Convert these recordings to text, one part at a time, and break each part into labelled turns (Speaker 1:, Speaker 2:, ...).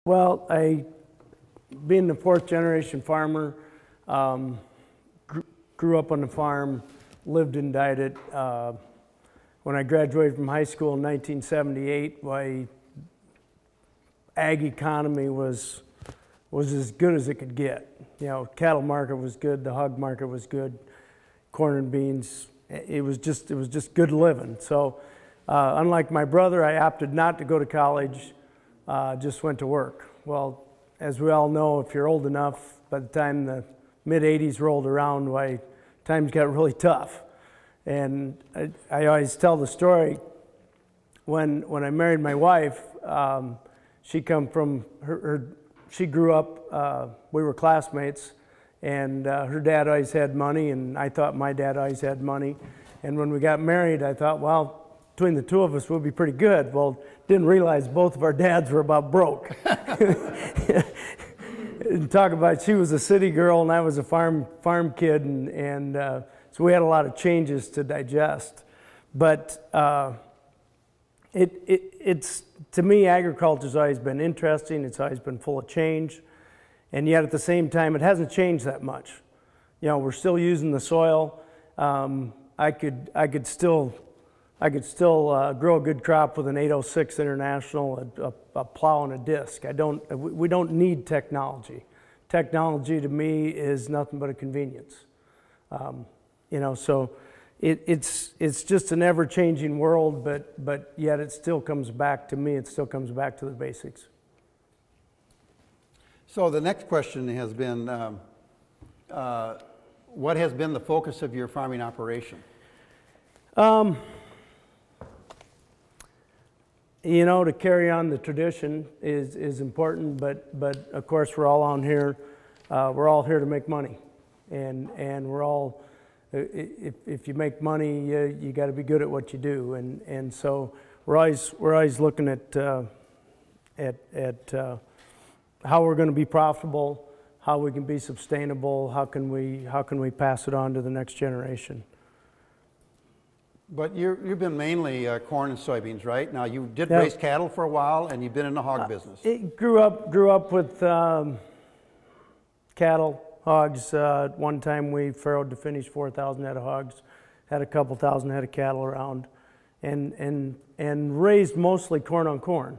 Speaker 1: Well, being the fourth generation farmer, grew up on the farm, lived and died it. When I graduated from high school in 1978, my ag economy was as good as it could get. You know, cattle market was good, the hog market was good, corn and beans. It was just good living. So, unlike my brother, I opted not to go to college. Just went to work. Well, as we all know, if you're old enough, by the time the mid-'80s rolled around, why times got really tough. And I always tell the story, when I married my wife, she come from she grew up, we were classmates, and her dad always had money, and I thought my dad always had money. And when we got married, I thought, well, between the two of us, we'll be pretty good. Well, didn't realize both of our dads were about broke. And talk about, she was a city girl and I was a farm kid, and so we had a lot of changes to digest. But it's to me, agriculture's always been interesting. It's always been full of change, and yet at the same time, it hasn't changed that much. You know, we're still using the soil. I could still grow a good crop with an 806 International, a plow and a disc. We don't need technology. Technology to me is nothing but a convenience. You know, so it's just an ever-changing world, but yet it still comes back to me. It still comes back to the basics.
Speaker 2: So the next question has been, what has been the focus of your farming operation?
Speaker 1: You know, to carry on the tradition is important, but of course we're all on here. We're all here to make money, and we're all. If you make money, you got to be good at what you do, and so we're always looking at how we're going to be profitable, how we can be sustainable, how can we pass it on to the next generation.
Speaker 2: But you've been mainly corn and soybeans, right? Now you did raise cattle for a while, and you've been in the hog business.
Speaker 1: Grew up with cattle, hogs. One time we farrowed to finish 4,000 head of hogs, had a couple thousand head of cattle around, and raised mostly corn on corn.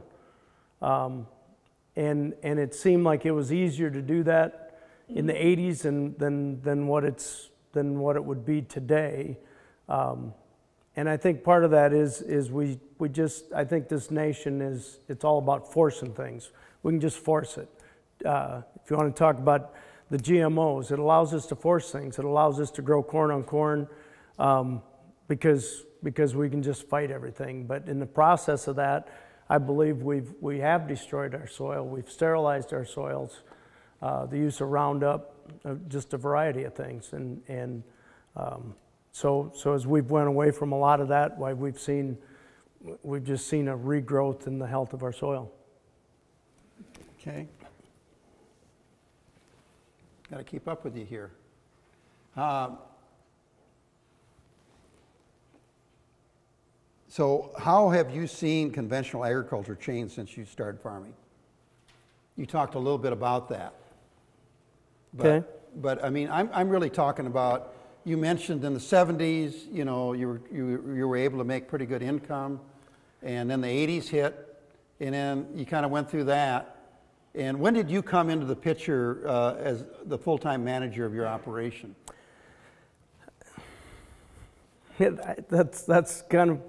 Speaker 1: And it seemed like it was easier to do that in the 80s than what it would be today. And I think part of that is we just, I think this nation it's all about forcing things. We can just force it. If you want to talk about the GMOs, it allows us to force things. It allows us to grow corn on corn because we can just fight everything. But in the process of that, I believe we have destroyed our soil. We've sterilized our soils. The use of Roundup, just a variety of things, and So as we've went away from a lot of that, why we've just seen a regrowth in the health of our soil.
Speaker 2: Okay. Got to keep up with you here. So how have you seen conventional agriculture change since you started farming? You talked a little bit about that.
Speaker 1: Okay.
Speaker 2: But I mean, I'm really talking about, you mentioned in the 70s, you know, you were able to make pretty good income, and then the 80s hit, and then you kind of went through that. And when did you come into the picture as the full-time manager of your operation?
Speaker 1: That's kind of,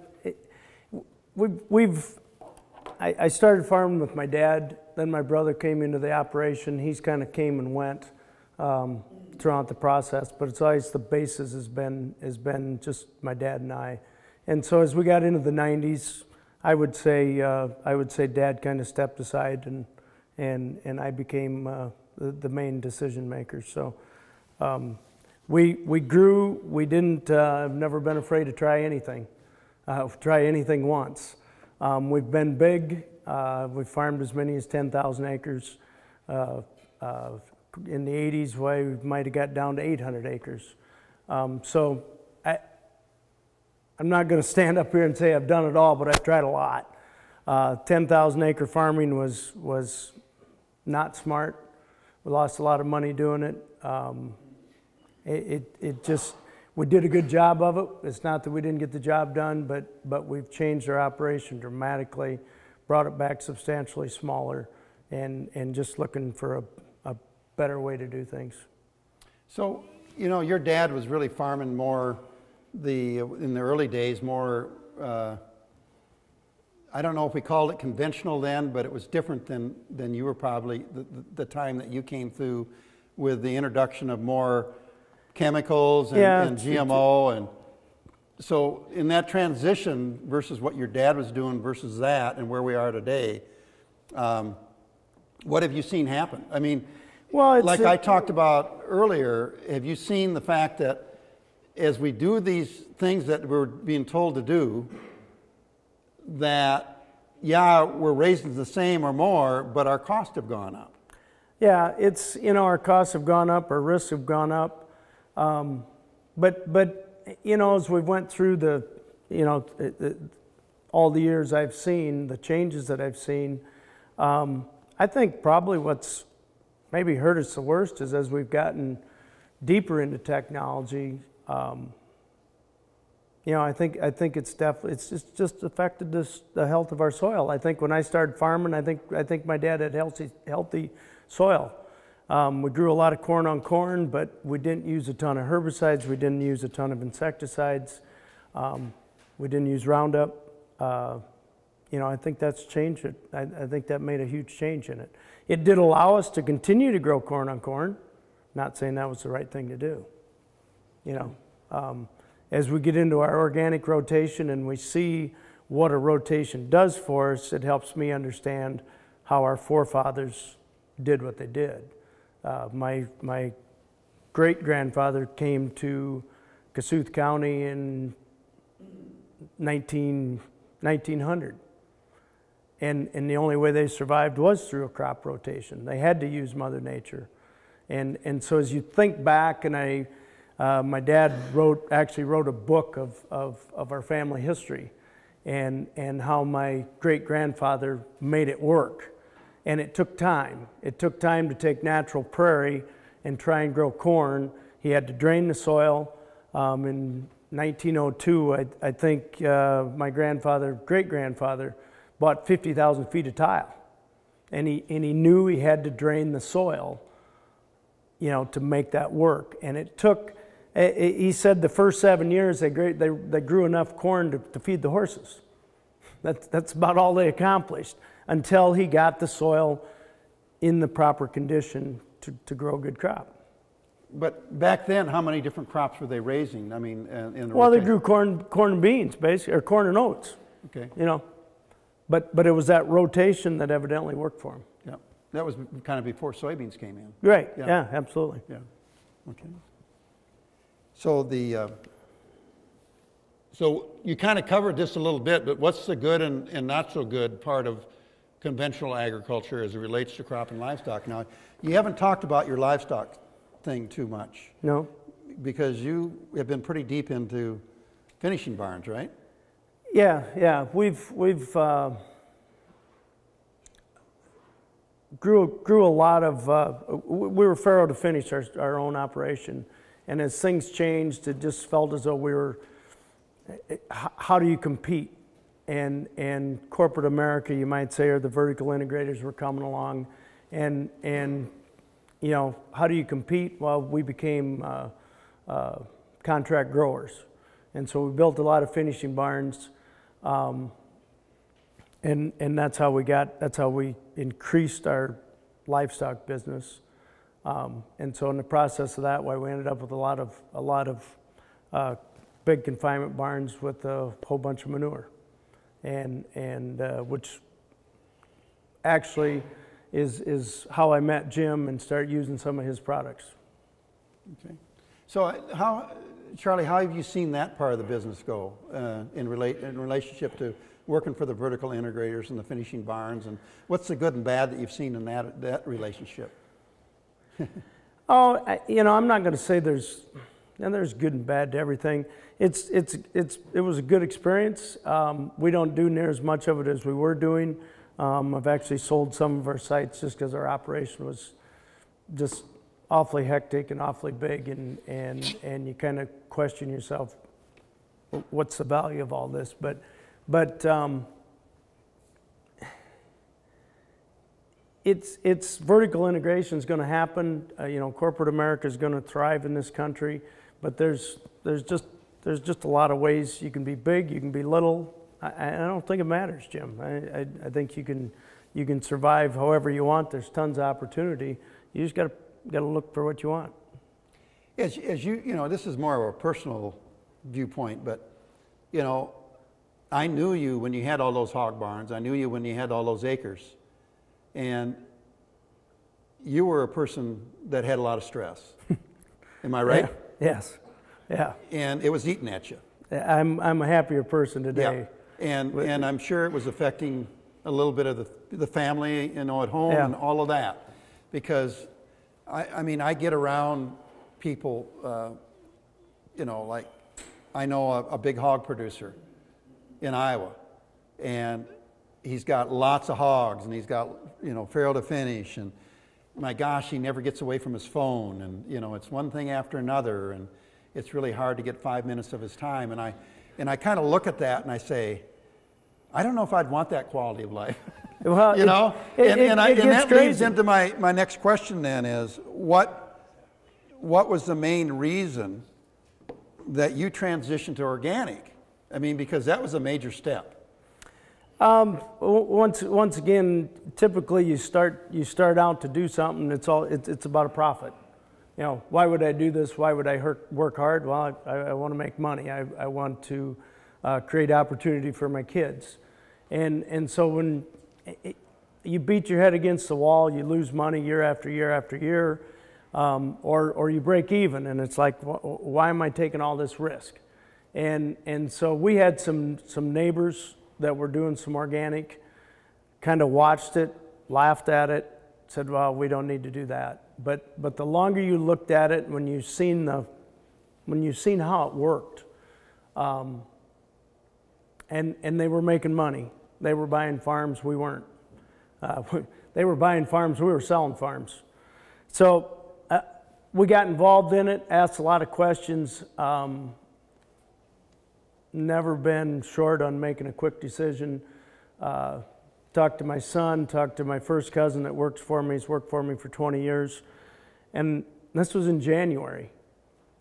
Speaker 1: I started farming with my dad, then my brother came into the operation. He's kind of came and went throughout the process, but it's always the basis has been just my dad and I. And so as we got into the 90s, I would say Dad kind of stepped aside, and I became the main decision maker. So we grew. We didn't. I've never been afraid to try anything. Try anything once. We've been big. We've farmed as many as 10,000 acres. In the 80s, we might have got down to 800 acres. So I'm not going to stand up here and say I've done it all, but I've tried a lot. 10,000 acre farming was not smart. We lost a lot of money doing it. It just, we did a good job of it. It's not that we didn't get the job done, but we've changed our operation dramatically, brought it back substantially smaller, and just looking for a better way to do things.
Speaker 2: So, you know, your dad was really farming more in the early days, more, I don't know if we called it conventional then, but it was different than you were probably, the time that you came through with the introduction of more chemicals and GMO. And so in that transition versus what your dad was doing versus that and where we are today, what have you seen happen? I mean, well, like I talked about earlier, have you seen the fact that as we do these things that we're being told to do, that, yeah, we're raising the same or more, but our costs have gone up?
Speaker 1: Yeah, it's, you know, our costs have gone up, our risks have gone up. But you know, as we went through the, you know, all the years I've seen, the changes that I've seen, I think probably what's maybe hurt us the worst is as we've gotten deeper into technology, you know, I think it's just affected the health of our soil. I think when I started farming, I think my dad had healthy soil. We grew a lot of corn on corn, but we didn't use a ton of herbicides. We didn't use a ton of insecticides. We didn't use Roundup. You know, I think that's changed it. I think that made a huge change in it. It did allow us to continue to grow corn on corn. Not saying that was the right thing to do. You know, as we get into our organic rotation and we see what a rotation does for us, it helps me understand how our forefathers did what they did. My great-grandfather came to Kossuth County in 1900. And the only way they survived was through a crop rotation. They had to use Mother Nature. And so as you think back, and my dad actually wrote a book of our family history and how my great-grandfather made it work. And it took time. It took time to take natural prairie and try and grow corn. He had to drain the soil. In 1902, I think my great-grandfather, bought 50,000 feet of tile. And he knew he had to drain the soil, you know, to make that work. And it took, he said the first 7 years they grew enough corn to feed the horses. That's about all they accomplished, until he got the soil in the proper condition to grow a good crop.
Speaker 2: But back then, how many different crops were they raising? I mean,
Speaker 1: well, they grew corn and beans, basically, or corn and oats. Okay. You know, but it was that rotation that evidently worked for them.
Speaker 2: Yeah, that was kind of before soybeans came in.
Speaker 1: Right. Yeah, absolutely.
Speaker 2: Yeah. Okay. So so you kind of covered this a little bit, but what's the good and not so good part of conventional agriculture as it relates to crop and livestock? Now, you haven't talked about your livestock thing too much.
Speaker 1: No. Because
Speaker 2: you have been pretty deep into finishing barns, right?
Speaker 1: Yeah. We've grew a lot of, we were farrow to finish our own operation. And as things changed, it just felt as though we were, how do you compete? And corporate America, you might say, or the vertical integrators were coming along. And you know, how do you compete? Well, we became contract growers. And so we built a lot of finishing barns. And that's how we increased our livestock business. And so in the process of that, we ended up with a lot of big confinement barns with a whole bunch of manure, and which actually is how I met Jim and started using some of his products.
Speaker 2: Okay. So Charlie, how have you seen that part of the business go in relationship to working for the vertical integrators and the finishing barns, and what's the good and bad that you've seen in that relationship?
Speaker 1: Oh, you know, I'm not going to say there's good and bad to everything. It was a good experience. We don't do near as much of it as we were doing. I've actually sold some of our sites just because our operation was just awfully hectic and awfully big, and you kind of question yourself, what's the value of all this? But it's vertical integration is going to happen. You know, corporate America is going to thrive in this country, but there's just a lot of ways you can be big, you can be little. I don't think it matters, Jim. I think you can survive however you want. There's tons of opportunity. You just got to look for what you want.
Speaker 2: As you know, this is more of a personal viewpoint, but you know, I knew you when you had all those hog barns. I knew you when you had all those acres, and you were a person that had a lot of stress. Am I right?
Speaker 1: Yeah. Yes. Yeah.
Speaker 2: And it was eating at you.
Speaker 1: I'm a happier person today.
Speaker 2: Yeah. And I'm sure it was affecting a little bit of the family, you know, at home,
Speaker 1: yeah,
Speaker 2: and all of that, because I mean, I get around people, you know, like I know a big hog producer in Iowa, and he's got lots of hogs, and he's got, you know, farrow to finish, and my gosh, he never gets away from his phone, and you know, it's one thing after another, and it's really hard to get 5 minutes of his time, and I kind of look at that and I say, I don't know if I'd want that quality of life.
Speaker 1: Well,
Speaker 2: you know, and that
Speaker 1: crazy.
Speaker 2: leads into my next question then is, what was the main reason that you transitioned to organic? I mean, because that was a major step.
Speaker 1: Once again, typically you start out to do something. It's about a profit. You know, why would I do this? Why would I work hard? Well, I want to make money. I want to create opportunity for my kids. And so when you beat your head against the wall, you lose money year after year after year, or you break even, and it's like, why am I taking all this risk? And so we had some neighbors that were doing some organic, kind of watched it, laughed at it, said, well, we don't need to do that. But the longer you looked at it, when you've seen how it worked, and they were making money. They were buying farms, we weren't. They were buying farms, we were selling farms. So we got involved in it, asked a lot of questions, never been short on making a quick decision. Talked to my son, talked to my first cousin that works for me. He's worked for me for 20 years. And this was in January.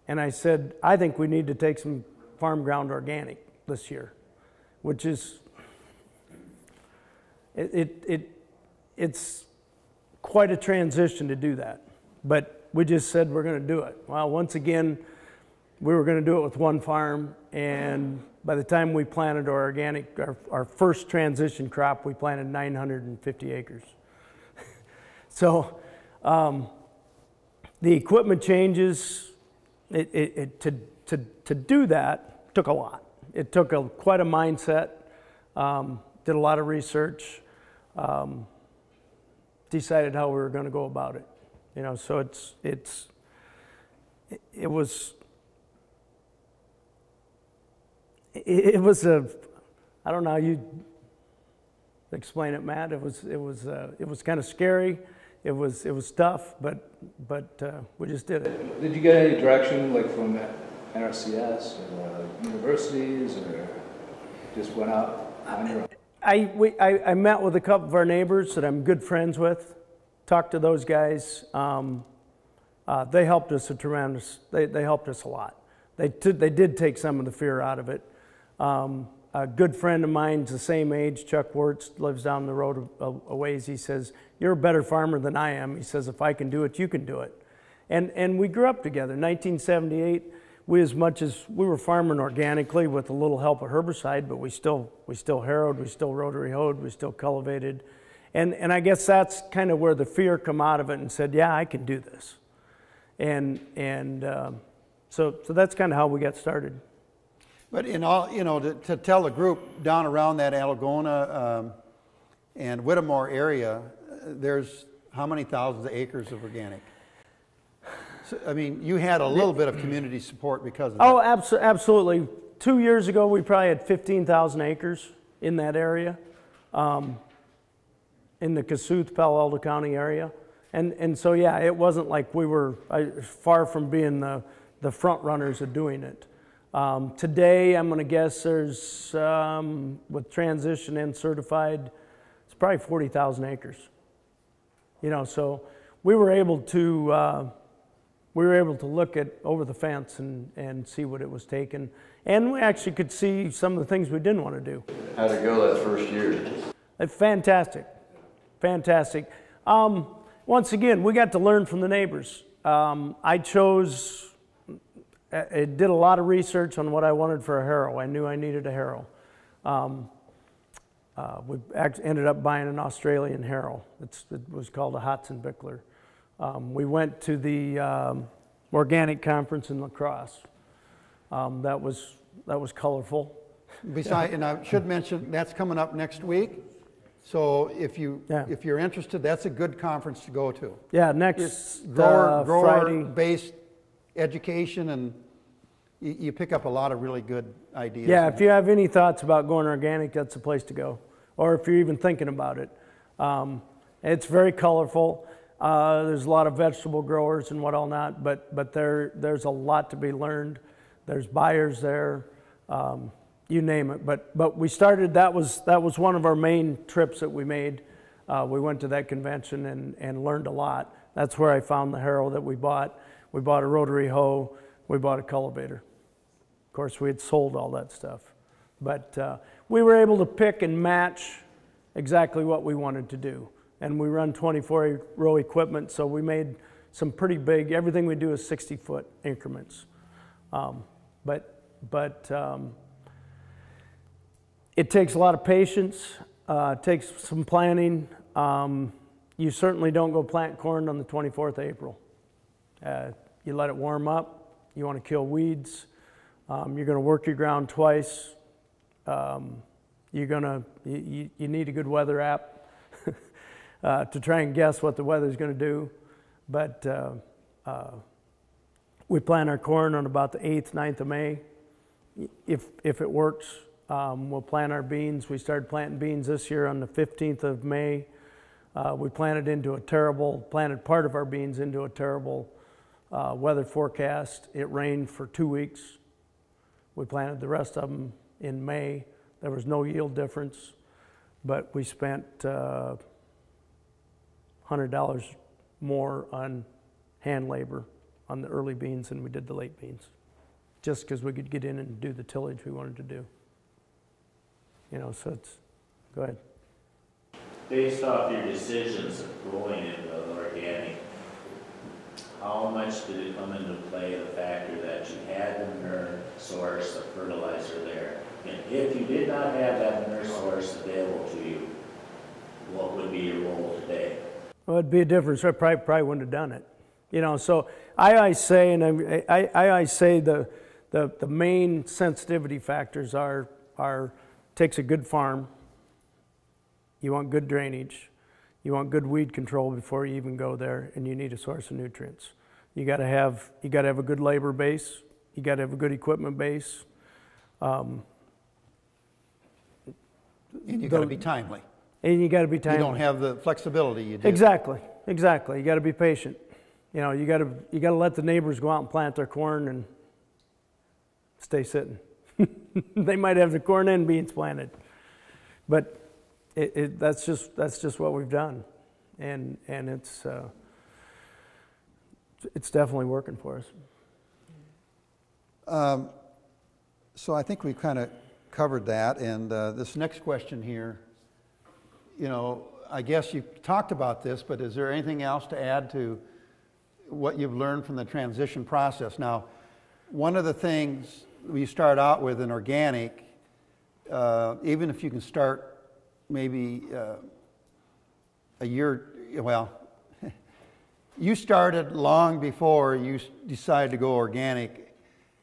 Speaker 1: And I said, I think we need to take some farm ground organic this year, which is, it's quite a transition to do that. But we just said we're going to do it. Well, once again, we were going to do it with one farm, and by the time we planted our organic, our first transition crop, we planted 950 acres. So the equipment changes, to do that took a lot. It took quite a mindset, did a lot of research, decided how we were going to go about it. You know, so it was a, I don't know how you explain it, Matt. It was kind of scary. It was tough, but we just did it.
Speaker 3: Did you get any direction, like from NRCS or universities, or just went out on your own?
Speaker 1: I met with a couple of our neighbors that I'm good friends with. Talked to those guys. They helped us a tremendous. They helped us a lot. They did take some of the fear out of it. A good friend of mine's the same age, Chuck Wirtz, lives down the road a ways. He says, "You're a better farmer than I am." He says, "If I can do it, you can do it." And we grew up together. 1978, we were farming organically with a little help of herbicide, but we still harrowed, we still rotary hoed, we still cultivated. And I guess that's kind of where the fear come out of it and said, yeah, I can do this. So that's kind of how we got started.
Speaker 2: But in all, you know, to tell the group down around that Algona and Whittemore area, there's how many thousands of acres of organic? So, I mean, you had a little bit of community support because of that.
Speaker 1: Oh, absolutely. 2 years ago, we probably had 15,000 acres in that area. in the Kossuth, Palo Alto County area. And so, yeah, it wasn't like we were far from being the front runners of doing it. Today, I'm going to guess there's, with transition and certified, it's probably 40,000 acres. You know, so we were able to look at over the fence and see what it was taking. And we actually could see some of the things we didn't want to do.
Speaker 4: How'd it go that first year?
Speaker 1: Fantastic, fantastic. Once again, we got to learn from the neighbors. I did a lot of research on what I wanted for a harrow. I knew I needed a harrow. We ended up buying an Australian harrow. It was called a Hudson Bickler. We went to the organic conference in La Crosse. That was colorful.
Speaker 2: Besides, and I should mention, that's coming up next week. So if you're interested, that's a good conference to go to.
Speaker 1: Yeah, next Friday.
Speaker 2: Grower-based education, and you pick up a lot of really good ideas.
Speaker 1: Yeah, if you have any thoughts about going organic, that's the place to go. Or if you're even thinking about it. It's very colorful. There's a lot of vegetable growers and what all not, but there's a lot to be learned. There's buyers there. You name it, but we started. That was one of our main trips that we made. We went to that convention and learned a lot. That's where I found the harrow that we bought. We bought a rotary hoe. We bought a cultivator. Of course, we had sold all that stuff, but we were able to pick and match exactly what we wanted to do. And we run 24-row equipment, so we made some pretty big. Everything we do is 60-foot increments, it takes a lot of patience, it takes some planning. You certainly don't go plant corn on the 24th of April. You let it warm up. You want to kill weeds. You're going to work your ground twice. You need a good weather app to try and guess what the weather's going to do. But we plant our corn on about the 8th, 9th of May. If it works. We'll plant our beans. We started planting beans this year on the 15th of May. We planted part of our beans into a terrible weather forecast. It rained for 2 weeks. We planted the rest of them in May. There was no yield difference, but we spent $100 more on hand labor on the early beans than we did the late beans, just because we could get in and do the tillage we wanted to do. You know, so go ahead.
Speaker 5: Based off your decisions of going into organic, how much did it come into play, the factor that you had the manure source of fertilizer there? And if you did not have that manure source available to you, what would be your role today?
Speaker 1: Well, it'd be a difference. I probably wouldn't have done it. You know, so I always say, and I always say the main sensitivity factors are takes a good farm. You want good drainage. You want good weed control before you even go there, and you need a source of nutrients. You got to have a good labor base. You got to have a good equipment base.
Speaker 2: And you got to be timely.
Speaker 1: And you got to be timely.
Speaker 2: You don't have the flexibility you do.
Speaker 1: Exactly. You got to be patient. You know, you got to let the neighbors go out and plant their corn and stay sitting. They might have the corn and beans planted, but that's just what we've done, and it's definitely working for us.
Speaker 2: So I think we've kind of covered that, and this next question here, you know, I guess you talked about this, but is there anything else to add to what you've learned from the transition process? Now, one of the things we start out with in organic, even if you can start maybe a year, well, you started long before you decided to go organic,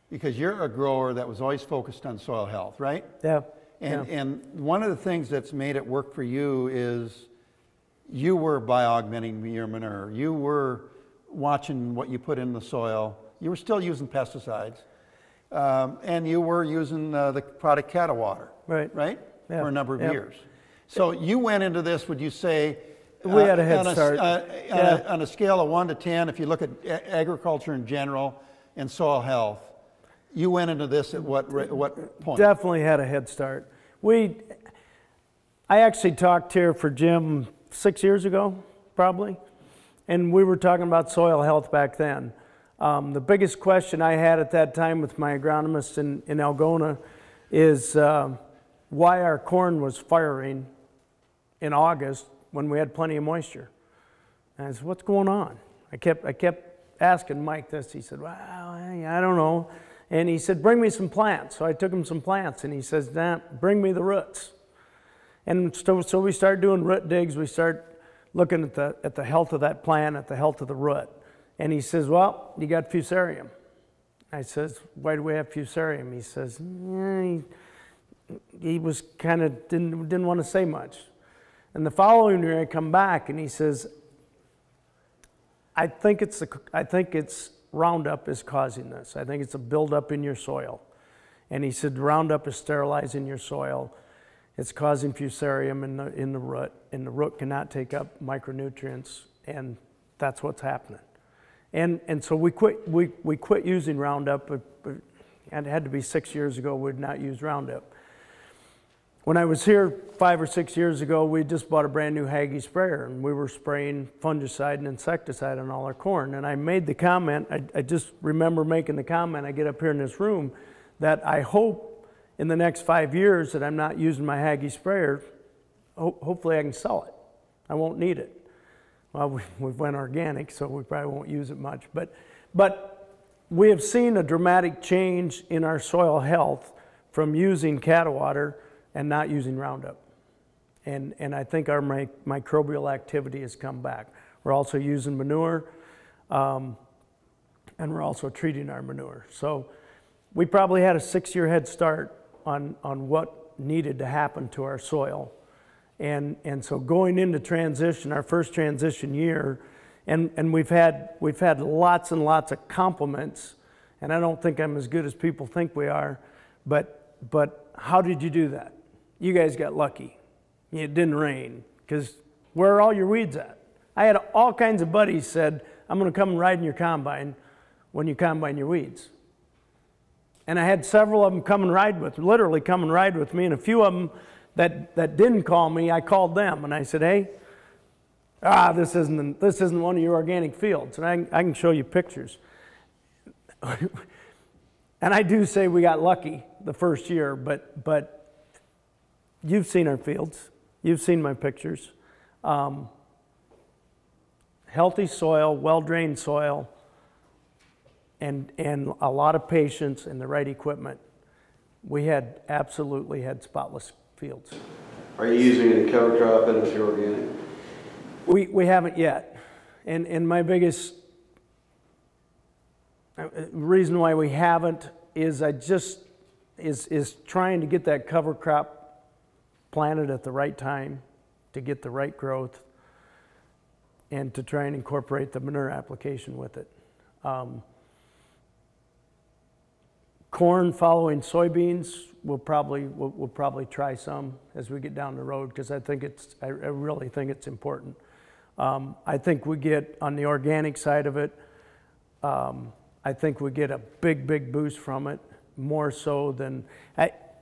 Speaker 2: because you're a grower that was always focused on soil health, right?
Speaker 1: Yeah.
Speaker 2: And one of the things that's made it work for you is you were bio-augmenting your manure. You were watching what you put in the soil. You were still using pesticides. And you were using the product cattle water,
Speaker 1: right?
Speaker 2: Yeah. For a number of
Speaker 1: Yep.
Speaker 2: years. So you went into this, would you say,
Speaker 1: We had a head start.
Speaker 2: On a scale of 1 to 10, if you look at agriculture in general and soil health, you went into this at what point?
Speaker 1: Definitely had a head start. I actually talked here for Jim 6 years ago, probably, and we were talking about soil health back then. The biggest question I had at that time with my agronomist in Algona is why our corn was firing in August when we had plenty of moisture. And I said, what's going on? I kept asking Mike this. He said, well, I don't know. And he said, bring me some plants. So I took him some plants, and he says, nah, bring me the roots. And so we started doing root digs. We start looking at the health of that plant, at the health of the root. And he says, well, you got fusarium. I says, why do we have fusarium? He says, he was kind of didn't want to say much. And the following year I come back and he says, I think it's Roundup is causing this. I think it's a buildup in your soil. And he said Roundup is sterilizing your soil. It's causing fusarium in the root, and the root cannot take up micronutrients, and that's what's happening. And so we quit using Roundup. It had to be 6 years ago. We'd not used Roundup. When I was here 5 or 6 years ago, we just bought a brand new Hagie sprayer, and we were spraying fungicide and insecticide on all our corn. And I made the comment, I just remember making the comment, I get up here in this room, that I hope in the next 5 years that I'm not using my Hagie sprayer. Hopefully I can sell it. I won't need it. Well, we went organic, so we probably won't use it much. But we have seen a dramatic change in our soil health from using cattle water and not using Roundup. And I think our microbial activity has come back. We're also using manure, and we're also treating our manure. So we probably had a 6-year head start on what needed to happen to our soil. And so going into transition, our first transition year, and we've had lots and lots of compliments, and I don't think I'm as good as people think we are, but how did you do that? You guys got lucky. It didn't rain, because where are all your weeds at? I had all kinds of buddies said, I'm going to come and ride in your combine when you combine your weeds. And I had several of them literally come and ride with me, and a few of them that didn't call me, I called them, and I said, hey, this isn't one of your organic fields, and I can show you pictures. And I do say we got lucky the first year, but you've seen our fields. You've seen my pictures. Healthy soil, well-drained soil, and a lot of patience and the right equipment. We absolutely had spotless fields.
Speaker 4: Are you using any cover crop in with your organic?
Speaker 1: We haven't yet. And my biggest reason why we haven't is is trying to get that cover crop planted at the right time to get the right growth and to try and incorporate the manure application with it. Corn following soybeans, we'll probably try some as we get down the road, because I really think it's important. I think we get on the organic side of it, I think we get a big boost from it, more so than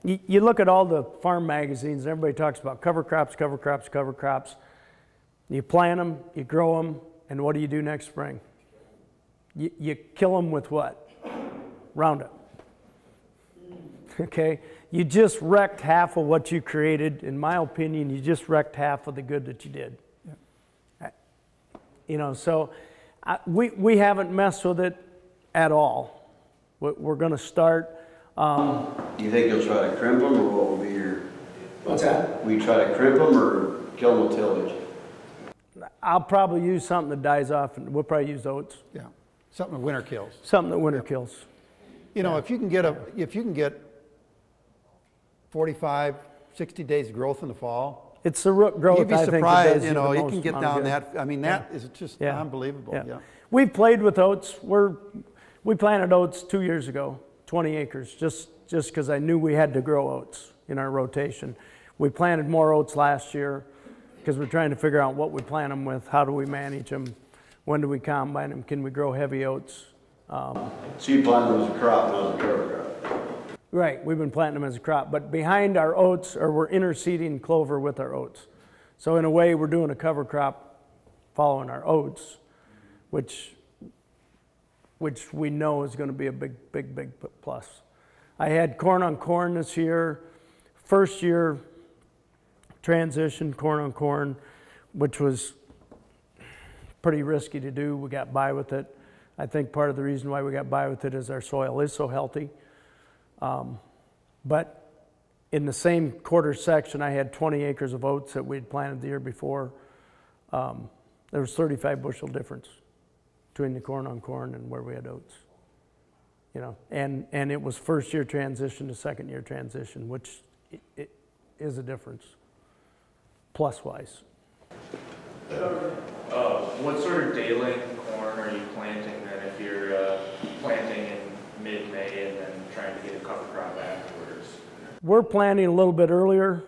Speaker 1: you look at all the farm magazines, and everybody talks about cover crops. You plant them, you grow them, and what do you do next spring? You kill them with what? Roundup. Okay? You just wrecked half of what you created. In my opinion, you just wrecked half of the good that you did. Yeah. So we haven't messed with it at all. We're going to start.
Speaker 4: You think you'll try to crimp them, or what will be your...
Speaker 3: What's that?
Speaker 4: Will you try to crimp them or kill them with tillage?
Speaker 5: I'll probably use something that dies off, and we'll probably use oats.
Speaker 2: Yeah, something that winter kills.
Speaker 5: Something that winter kills.
Speaker 2: You know, if you can get 45, 60 days growth in the fall,
Speaker 5: it's the root growth.
Speaker 2: You'd be
Speaker 5: I think,
Speaker 2: surprised.
Speaker 5: that does
Speaker 2: You know,
Speaker 5: the
Speaker 2: you
Speaker 5: most
Speaker 2: can get
Speaker 5: amount
Speaker 2: down
Speaker 5: of good.
Speaker 2: that. I mean, that is just
Speaker 5: Yeah.
Speaker 2: unbelievable.
Speaker 5: Yeah.
Speaker 2: Yeah.
Speaker 5: We've played with oats. We planted oats 2 years ago, 20 acres, just because I knew we had to grow oats in our rotation. We planted more oats last year.
Speaker 1: because we're trying to figure out what we plant them with, how do we manage them, when do we combine them, can we grow heavy oats?
Speaker 4: So you plant them as a crop, not as a cover crop?
Speaker 1: Right, we've been planting them as a crop, but behind our oats, or we're interseeding clover with our oats. So in a way, we're doing a cover crop following our oats, which we know is going to be a big plus. I had corn on corn this year, first year transition, corn on corn, which was pretty risky to do. We got by with it. I think part of the reason why we got by with it is our soil is so healthy. But in the same quarter section, I had 20 acres of oats that we'd planted the year before. There was 35 bushel difference between the corn on corn and where we had oats. You know, and it was first year transition to second year transition, which it is a difference, plus wise.
Speaker 6: What sort of day length corn are you planting then if you're planting in mid-May and then trying to get a cover crop afterwards?
Speaker 1: We're planting a little bit earlier,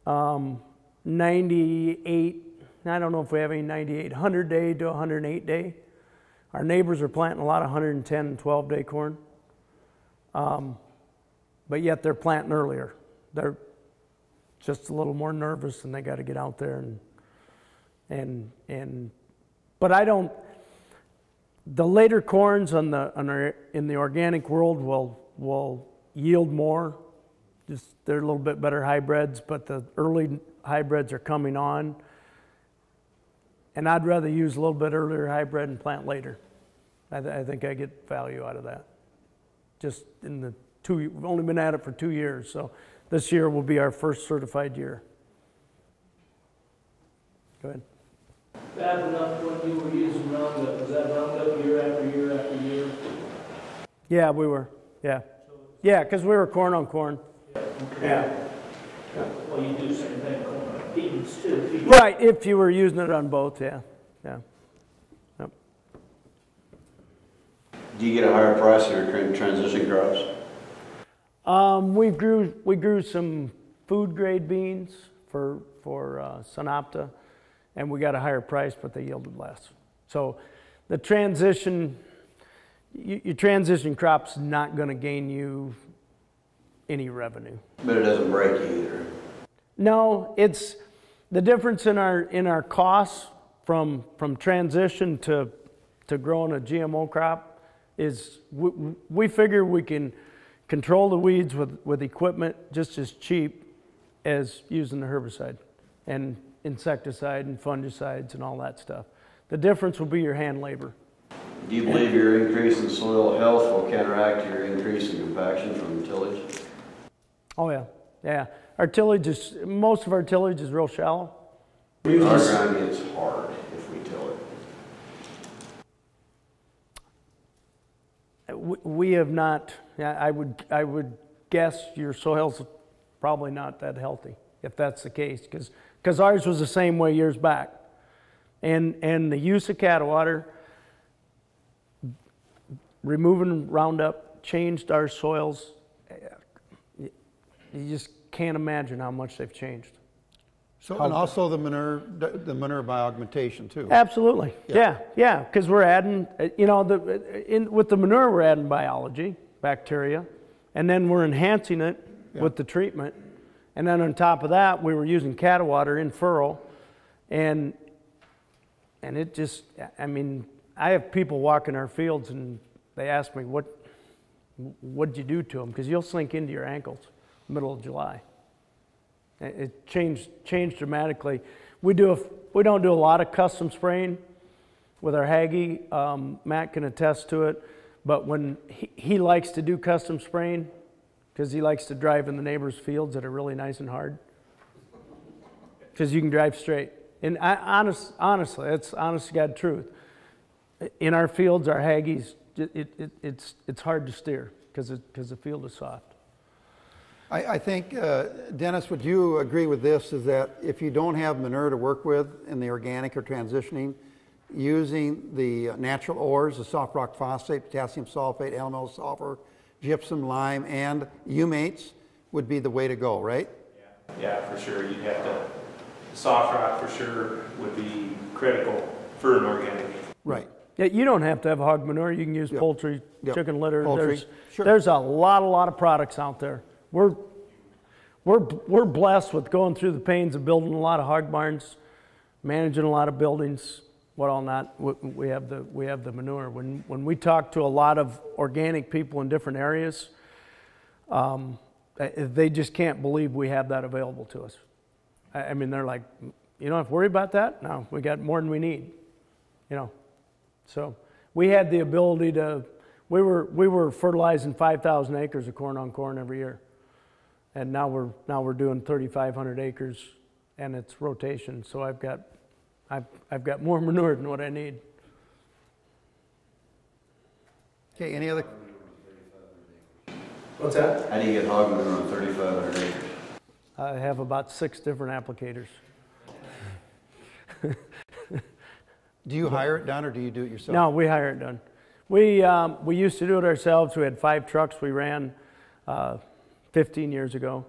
Speaker 1: 98, I don't know if we have any 98, 100 day to 108 day. Our neighbors are planting a lot of 110 and 12 day corn, but yet they're planting earlier. They're just a little more nervous and they got to get out there but I don't, the later corns in the organic world will yield more. Just they're a little bit better hybrids, but the early hybrids are coming on. And I'd rather use a little bit earlier hybrid and plant later. I think I get value out of that. Just in the we've only been at it for 2 years, so this year will be our first certified year. Go ahead.
Speaker 7: Bad enough when you were using Roundup. Was that Roundup year after year after year?
Speaker 1: Yeah, we were. Yeah. Yeah, because we were corn on corn. Yeah.
Speaker 7: Well, you do the same thing on beans too.
Speaker 1: Right, if you were using it on both, yeah. Yeah. Yep.
Speaker 4: Do you get a higher price for your transition crops?
Speaker 1: We grew some food grade beans for Synopta, and we got a higher price, but they yielded less. So the transition, your transition crop's not going to gain you any revenue.
Speaker 4: But it doesn't break you either.
Speaker 1: No, it's the difference in our costs from transition to growing a GMO crop is we figure we can control the weeds with equipment just as cheap as using the herbicide and insecticide and fungicides and all that stuff. The difference will be your hand labor.
Speaker 4: Do you believe your increase in soil health will counteract your increase in compaction from tillage?
Speaker 1: Oh yeah, yeah. Our tillage most of our tillage is real shallow.
Speaker 4: Our ground gets hard if we till it.
Speaker 1: We have not. I would guess your soil's probably not that healthy if that's the case, because ours was the same way years back, and the use of cattle water, removing Roundup, changed our soils. You just can't imagine how much they've changed.
Speaker 2: So, and also the manure by augmentation too.
Speaker 1: Absolutely, yeah, because we're adding, with the manure we're adding biology, bacteria, and then we're enhancing it with the treatment, and then on top of that, we were using cattle water in furrow, and it just, I mean, I have people walking our fields and they ask me, what'd you do to them? Because you'll sink into your ankles middle of July. It changed dramatically. We don't do a lot of custom spraying with our Haggie. Matt can attest to it. But when he likes to do custom spraying, because he likes to drive in the neighbors' fields that are really nice and hard, because you can drive straight. And honestly, it's honest to God truth. In our fields, our Haggies, it's hard to steer because the field is soft.
Speaker 2: I think, Dennis, would you agree with this, is that if you don't have manure to work with in the organic or transitioning, using the natural ores, the soft rock phosphate, potassium sulfate, elemental sulfur, gypsum, lime, and humates would be the way to go, right?
Speaker 6: Yeah, for sure. You'd have to soft rock for sure would be critical for an organic.
Speaker 2: Right.
Speaker 1: Yeah, you don't have to have hog manure. You can use
Speaker 2: Yep.
Speaker 1: poultry,
Speaker 2: Yep.
Speaker 1: chicken litter.
Speaker 2: Poultry. Sure.
Speaker 1: There's a lot of products out there. We're blessed with going through the pains of building a lot of hog barns, managing a lot of buildings. What all not? We have the manure. When we talk to a lot of organic people in different areas, they just can't believe we have that available to us. I mean, they're like, you don't have to worry about that? No, we got more than we need, you know. So we had the ability to, we were fertilizing 5,000 acres of corn on corn every year. And now we're doing 3,500 acres and it's rotation. So I've got more manure than what I need.
Speaker 2: Okay, any other?
Speaker 1: What's that?
Speaker 4: How do you get hog manure on 3,500 acres?
Speaker 1: I have about 6 different applicators.
Speaker 2: Do you hire it done or do you do it yourself?
Speaker 1: No, we hire it done. We used to do it ourselves. We had 5 trucks we ran 15 years ago.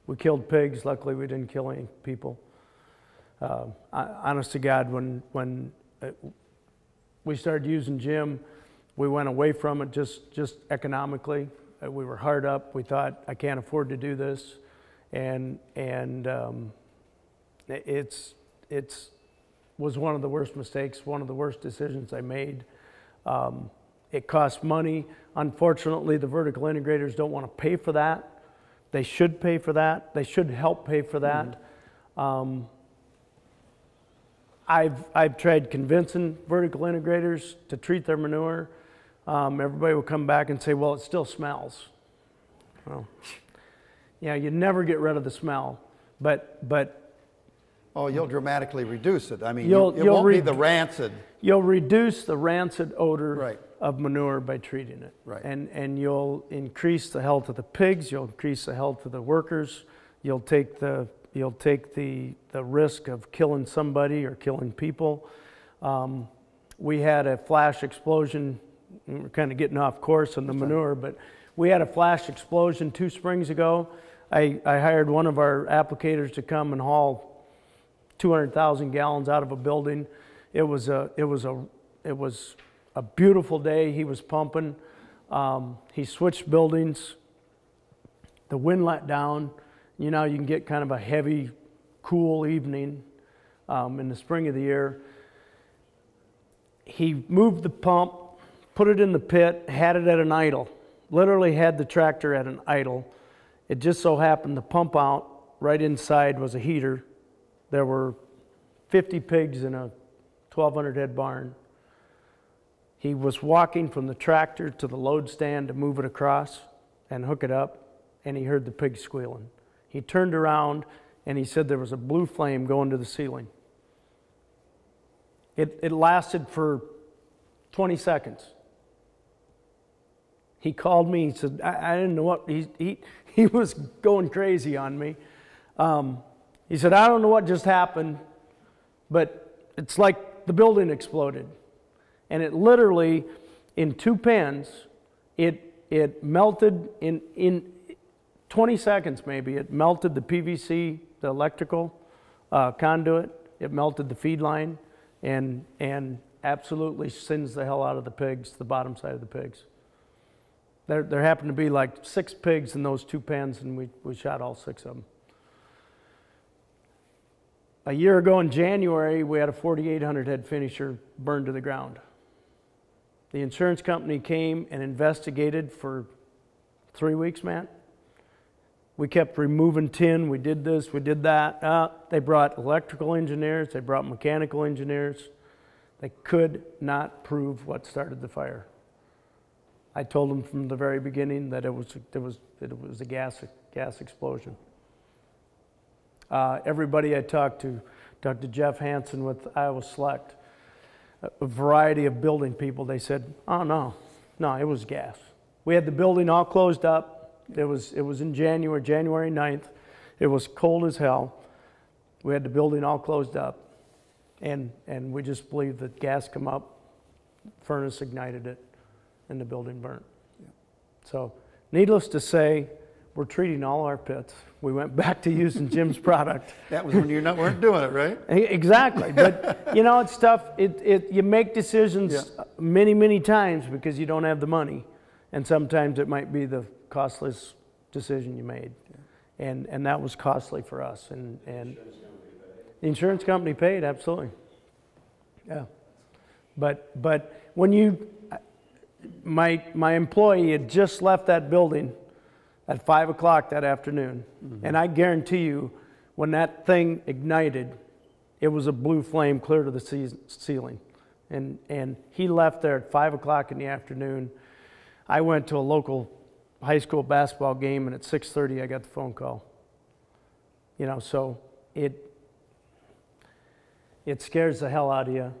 Speaker 1: We killed pigs. Luckily, we didn't kill any people. Honest to God, when we started using Jim, we went away from it just economically. We were hard up. We thought, I can't afford to do this, and it's was one of the worst mistakes, one of the worst decisions I made. It costs money. Unfortunately, the vertical integrators don't want to pay for that. They should pay for that. They should help pay for that. I've tried convincing vertical integrators to treat their manure. Everybody will come back and say, well, it still smells. Well, yeah, you never get rid of the smell, but
Speaker 2: Oh, you'll dramatically reduce it. I mean,
Speaker 1: You'll
Speaker 2: it won't be the rancid.
Speaker 1: you'll reduce the rancid odor
Speaker 2: Right.
Speaker 1: of manure by treating it.
Speaker 2: Right.
Speaker 1: And you'll increase the health of the pigs, you'll increase the health of the workers, you'll take the risk of killing somebody or killing people. We had a flash explosion. We're kind of getting off course on the manure, but we had a flash explosion 2 springs ago. I hired one of our applicators to come and haul 200,000 gallons out of a building. It was a beautiful day. He was pumping. He switched buildings. The wind let down. You know, you can get kind of a heavy, cool evening in the spring of the year. He moved the pump, put it in the pit, had it at an idle. Literally had the tractor at an idle. It just so happened the pump out right inside was a heater. There were 50 pigs in a 1,200 head barn. He was walking from the tractor to the load stand to move it across and hook it up, and he heard the pigs squealing. He turned around and he said there was a blue flame going to the ceiling. It lasted for 20 seconds. He called me, he said, I didn't know what, he was going crazy on me. He said, I don't know what just happened, but it's like the building exploded. And it literally, in 2 pans, it melted in 20 seconds maybe. It melted the PVC, the electrical conduit. It melted the feed line and absolutely singed the hell out of the pigs, the bottom side of the pigs. There happened to be like 6 pigs in those 2 pans, and we shot all 6 of them. A year ago in January, we had a 4,800 head finisher burned to the ground. The insurance company came and investigated for 3 weeks, Matt. We kept removing tin. We did this, we did that. They brought electrical engineers. They brought mechanical engineers. They could not prove what started the fire. I told them from the very beginning that it was a gas explosion. Everybody I talked to Jeff Hansen with Iowa Select, a variety of building people, they said, oh no, it was gas. We had the building all closed up. It was in January 9th. It was cold as hell. We had the building all closed up. And we just believed that gas come up, furnace ignited it, and the building burnt. Yeah. So needless to say, we're treating all our pits. We went back to using Jim's product.
Speaker 2: That was when you weren't doing it, right?
Speaker 1: Exactly, but you know, it's tough. You make decisions many, many times because you don't have the money, and sometimes it might be the costless decision you made, and that was costly for us. And the insurance company paid, absolutely. Yeah, but when my employee had just left that building at 5 o'clock that afternoon. Mm-hmm. And I guarantee you, when that thing ignited, it was a blue flame clear to the ceiling. And he left there at 5 o'clock in the afternoon. I went to a local high school basketball game, and at 6:30 I got the phone call. You know, so it scares the hell out of you.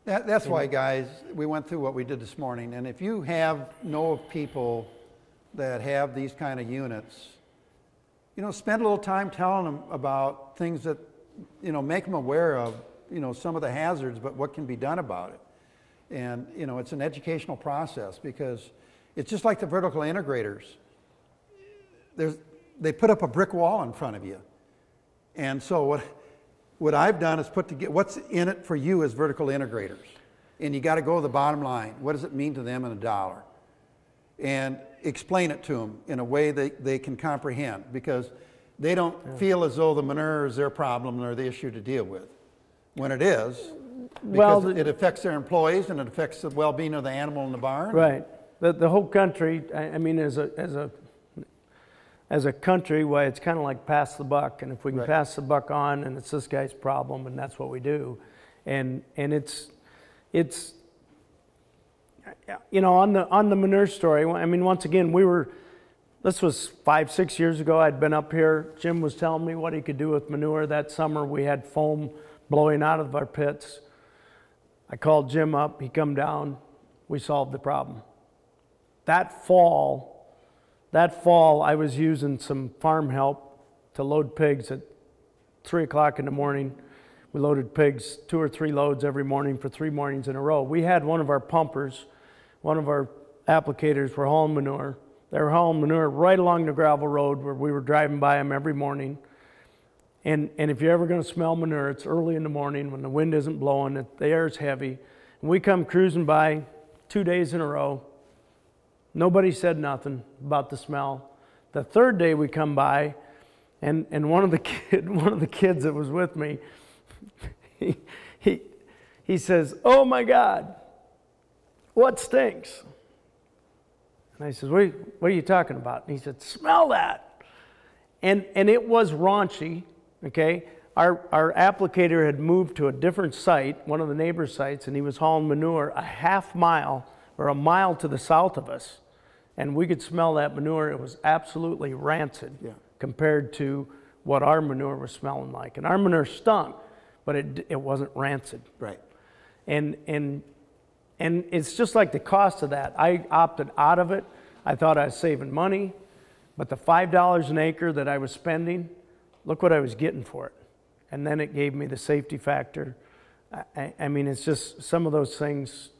Speaker 2: That's why, guys, we went through what we did this morning. And if you know of people that have these kind of units, you know, spend a little time telling them about things that, you know, make them aware of, you know, some of the hazards, but what can be done about it. And, you know, it's an educational process, because it's just like the vertical integrators. They put up a brick wall in front of you. And so what I've done is put together what's in it for you as vertical integrators. And you got to go to the bottom line. What does it mean to them in a dollar? And explain it to them in a way they can comprehend, because they don't feel as though the manure is their problem or the issue to deal with, when it is, because it affects their employees and it affects the well-being of the animal in the barn.
Speaker 1: Right. The whole country, I mean, as a country, why it's kind of like pass the buck, and if we can pass the buck on, and it's this guy's problem, and that's what we do, and it's you know, on the manure story. I mean, once again, this was 5-6 years ago. I'd been up here. Jim was telling me what he could do with manure. That summer we had foam blowing out of our pits. I called Jim up. He come down. We solved the problem. That fall, I was using some farm help to load pigs at 3 o'clock in the morning. We loaded pigs 2 or 3 loads every morning for 3 mornings in a row. We had one of our pumpers, one of our applicators were hauling manure. They were hauling manure right along the gravel road where we were driving by them every morning. And if you're ever going to smell manure, it's early in the morning when the wind isn't blowing, the air is heavy. And we come cruising by 2 days in a row. Nobody said nothing about the smell. The third day we come by, and one of the kids that was with me, he says, "Oh my God, what stinks?" And I said, what are you talking about? And he said, "Smell that." And it was raunchy, okay? Our applicator had moved to a different site, one of the neighbor sites, and he was hauling manure a half mile or a mile to the south of us. And we could smell that manure. It was absolutely rancid compared to what our manure was smelling like. And our manure stunk, but it wasn't rancid.
Speaker 2: Right.
Speaker 1: And it's just like the cost of that. I opted out of it. I thought I was saving money, but the $5 an acre that I was spending, look what I was getting for it. And then it gave me the safety factor. I mean, it's just some of those things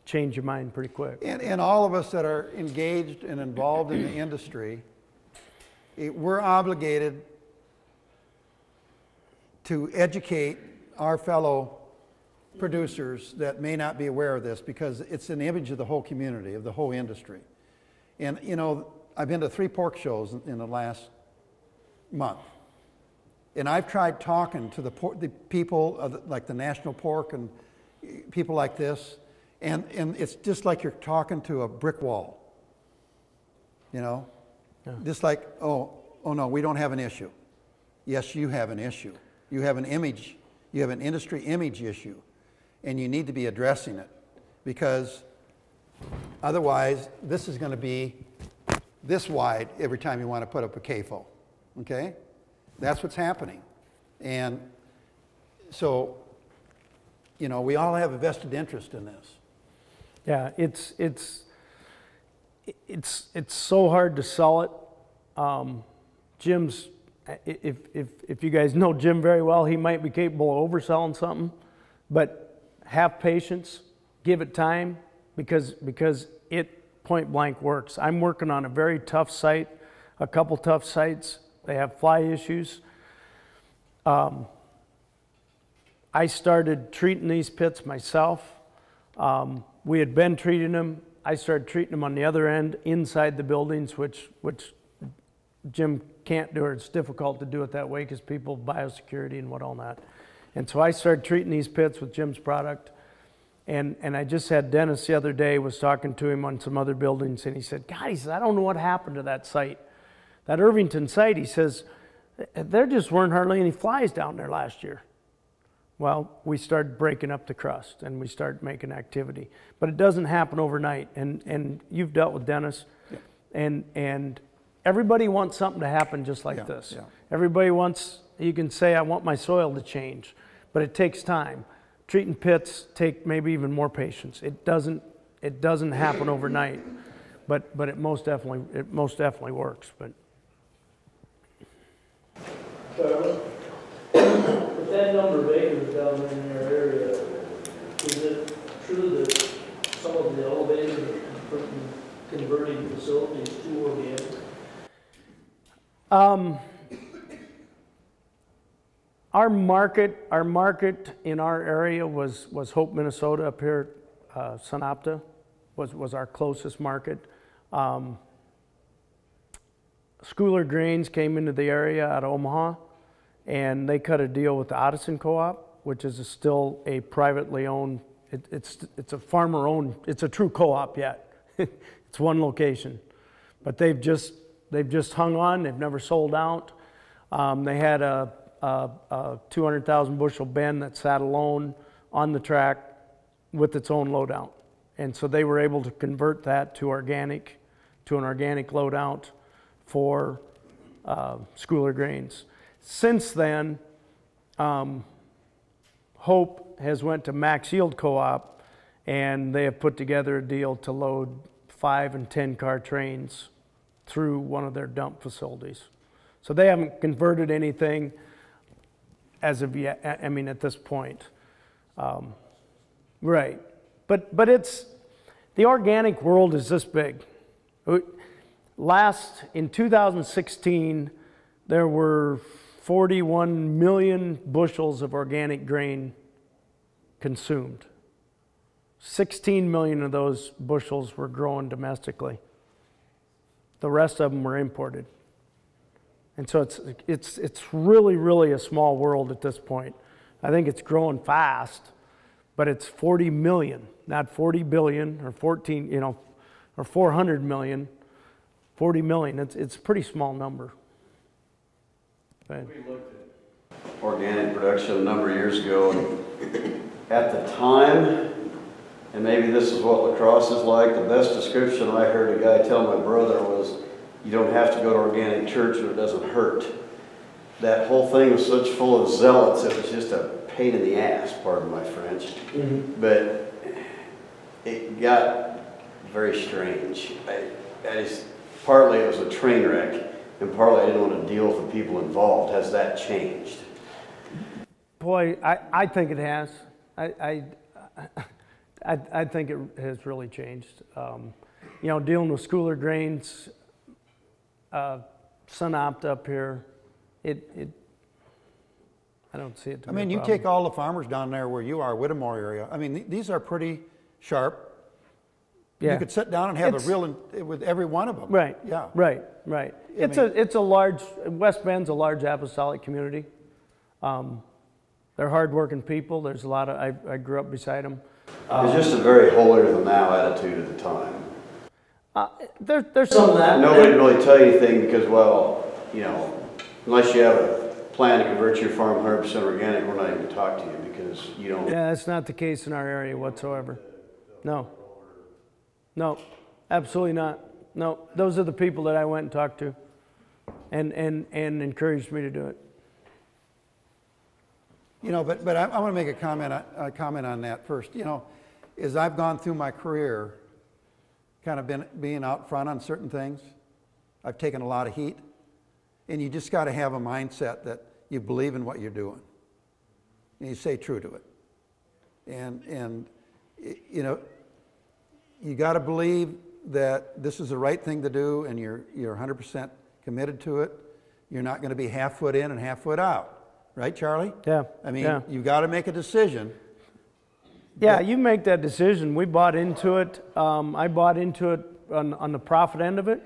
Speaker 1: change your mind pretty quick.
Speaker 2: And all of us that are engaged and involved in the industry, we're obligated to educate our fellow producers that may not be aware of this, because it's an image of the whole community, of the whole industry. And you know, I've been to 3 pork shows in the last month, and I've tried talking to the people like the National Pork and people like this, and it's just like you're talking to a brick wall. You know, just like, oh no, we don't have an issue. Yes, you have an issue. You have an image. You have an industry image issue. And you need to be addressing it, because otherwise this is going to be this wide every time you want to put up a CAFO. Okay? That's what's happening. And so, you know, we all have a vested interest in this.
Speaker 1: Yeah, it's so hard to sell it. Jim's, if you guys know Jim very well, he might be capable of overselling something, but have patience, give it time, because point blank works. I'm working on a very tough site, a couple tough sites. They have fly issues. I started treating these pits myself. We had been treating them. I started treating them on the other end, inside the buildings, which Jim can't do, or it's difficult to do it that way because people, biosecurity and what all that. And so I started treating these pits with Jim's product. And I just had Dennis the other day, was talking to him on some other buildings, and he said, God, he says, I don't know what happened to that site. That Irvington site, he says, there just weren't hardly any flies down there last year. Well, we started breaking up the crust and we started making activity. But it doesn't happen overnight. And you've dealt with Dennis.
Speaker 2: Yeah.
Speaker 1: And everybody wants something to happen just like this.
Speaker 2: Yeah.
Speaker 1: Everybody wants, you can say, I want my soil to change. But it takes time. Treating pits take maybe even more patience. It doesn't happen overnight. But it most definitely works. But
Speaker 7: With that number of acres down there in your area, is it true that some of the elevators are converting facilities to organic?
Speaker 1: Our market in our area was Hope, Minnesota, up here. Sanopta was our closest market. Schooler Grains came into the area out of Omaha, and they cut a deal with the Odison Co-op, which is still a privately owned. It's a farmer owned. It's a true co-op yet. It's one location, but they've just hung on. They've never sold out. They had a 200,000 bushel bin that sat alone on the track with its own loadout, and so they were able to convert that to an organic loadout for Schooler Grains. Since then, Hope has went to Max Yield Co-op, and they have put together a deal to load 5 and 10 car trains through one of their dump facilities. So they haven't converted anything as of yet, I mean, at this point. Right. But it's, the organic world is this big. In 2016, there were 41 million bushels of organic grain consumed. 16 million of those bushels were grown domestically. The rest of them were imported. And so it's really, really a small world at this point. I think it's growing fast, but it's 40 million, not 40 billion or 14, or 400 million. 40 million, it's a pretty small number.
Speaker 4: We looked at organic production a number of years ago, and at the time, and maybe this is what lacrosse is like, the best description I heard a guy tell my brother was, you don't have to go to organic church or it doesn't hurt. That whole thing was such full of zealots, it was just a pain in the ass, pardon my French. Mm-hmm. But it got very strange. Partly it was a train wreck, and partly I didn't want to deal with the people involved. Has that changed?
Speaker 1: Boy, I think it has. I think it has really changed. Dealing with Schooler Grains, Sanopta up here, I don't see it to be a
Speaker 2: you
Speaker 1: problem.
Speaker 2: take all the farmers down there where you are, Whittemore area. I mean, these are pretty sharp.
Speaker 1: Yeah.
Speaker 2: You could sit down and have with every one of them.
Speaker 1: Right.
Speaker 2: Yeah.
Speaker 1: Right. It's a large, West Bend's a large apostolic community. They're hardworking people. There's a lot of, I grew up beside them.
Speaker 4: It's just a very holier than thou attitude at the time.
Speaker 1: There's some of that.
Speaker 4: Nobody would really tell you anything because, well, unless you have a plan to convert your farm 100% organic, we're not even going to talk to you because you don't.
Speaker 1: Yeah, that's not the case in our area whatsoever. No, absolutely not. No, those are the people that I went and talked to and encouraged me to do it.
Speaker 2: But I want to make a comment on that first. As I've gone through my career, kind of being out front on certain things, I've taken a lot of heat, and you just got to have a mindset that you believe in what you're doing, and you stay true to it. And you got to believe that this is the right thing to do and you're 100% committed to it, you're not going to be half foot in and half foot out. Right, Charlie?
Speaker 1: Yeah.
Speaker 2: I mean,
Speaker 1: yeah.
Speaker 2: you got to make a decision.
Speaker 1: Yeah, you make that decision. We bought into it. I bought into it on the profit end of it.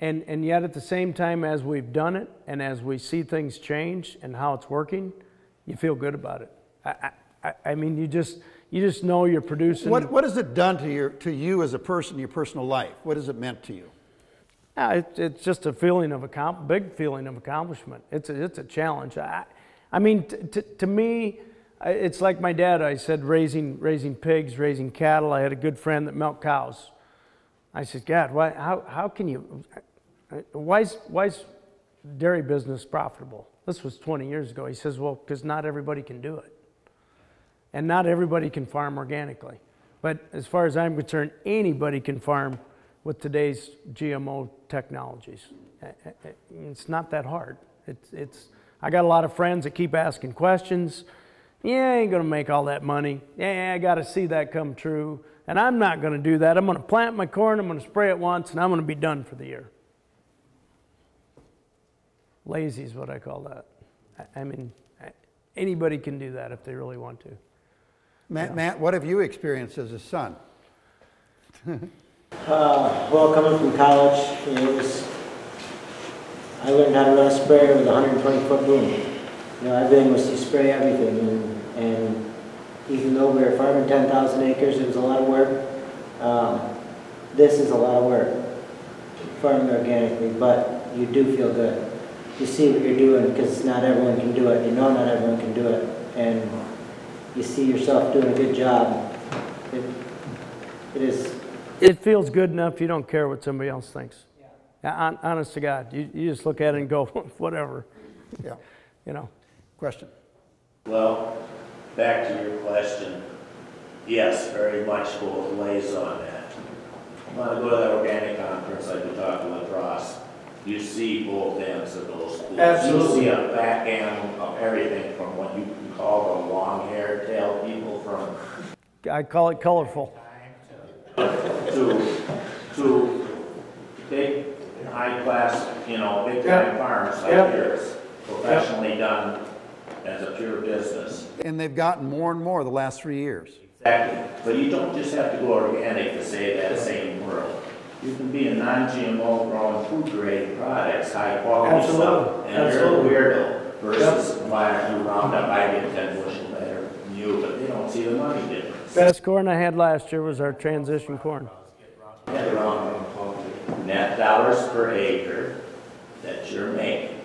Speaker 1: And yet at the same time, as we've done it and as we see things change and how it's working, you feel good about it. I mean, you just know you're producing.
Speaker 2: What has it done to you as a person, your personal life? What has it meant to you?
Speaker 1: It's just a feeling of big feeling of accomplishment. It's a challenge. I mean, to me, it's like my dad. I said raising pigs, raising cattle. I had a good friend that milked cows. I said, God, how can you? Why's dairy business profitable? This was 20 years ago. He says, well, because not everybody can do it. And not everybody can farm organically. But as far as I'm concerned, anybody can farm with today's GMO technologies. It's not that hard. I got a lot of friends that keep asking questions. Yeah, I ain't gonna make all that money. Yeah, I gotta see that come true. And I'm not gonna do that. I'm gonna plant my corn, I'm gonna spray it once, and I'm gonna be done for the year. Lazy is what I call that. I mean, anybody can do that if they really want to.
Speaker 2: Matt, what have you experienced as a son?
Speaker 8: Well, coming from college, I learned how to run a sprayer with a 120-foot boom. Everything was to spray everything, and even though we were farming 10,000 acres, it was a lot of work. This is a lot of work, farming organically, but you do feel good. You see what you're doing, because not everyone can do it. You know not everyone can do it, and you see yourself doing a good job.
Speaker 1: It feels good enough you don't care what somebody else thinks. Yeah. Honest to God, you just look at it and go, whatever.
Speaker 2: Yeah.
Speaker 1: You know.
Speaker 2: Question.
Speaker 5: Well, back to your question. Yes, very much both ways on that. I want to go to that organic conference like we talked to lacrosse. You see both ends of those schools.
Speaker 7: Absolutely.
Speaker 5: You see a back end of everything from what you can call the long-haired tail people from
Speaker 1: I call it colorful.
Speaker 5: to big, high-class, big-time farms like yours, professionally done as a pure business.
Speaker 2: And they've gotten more and more the last 3 years.
Speaker 5: Exactly. But you don't just have to go organic to save that same world. You can be a non-GMO growing food-grade products, high-quality stuff, and you're a weirdo versus buying a few Roundup. I get 10 bushel better than you, but they don't see the money difference.
Speaker 1: Best corn I had last year was our transition corn.
Speaker 5: Net around net dollars per acre that you're making.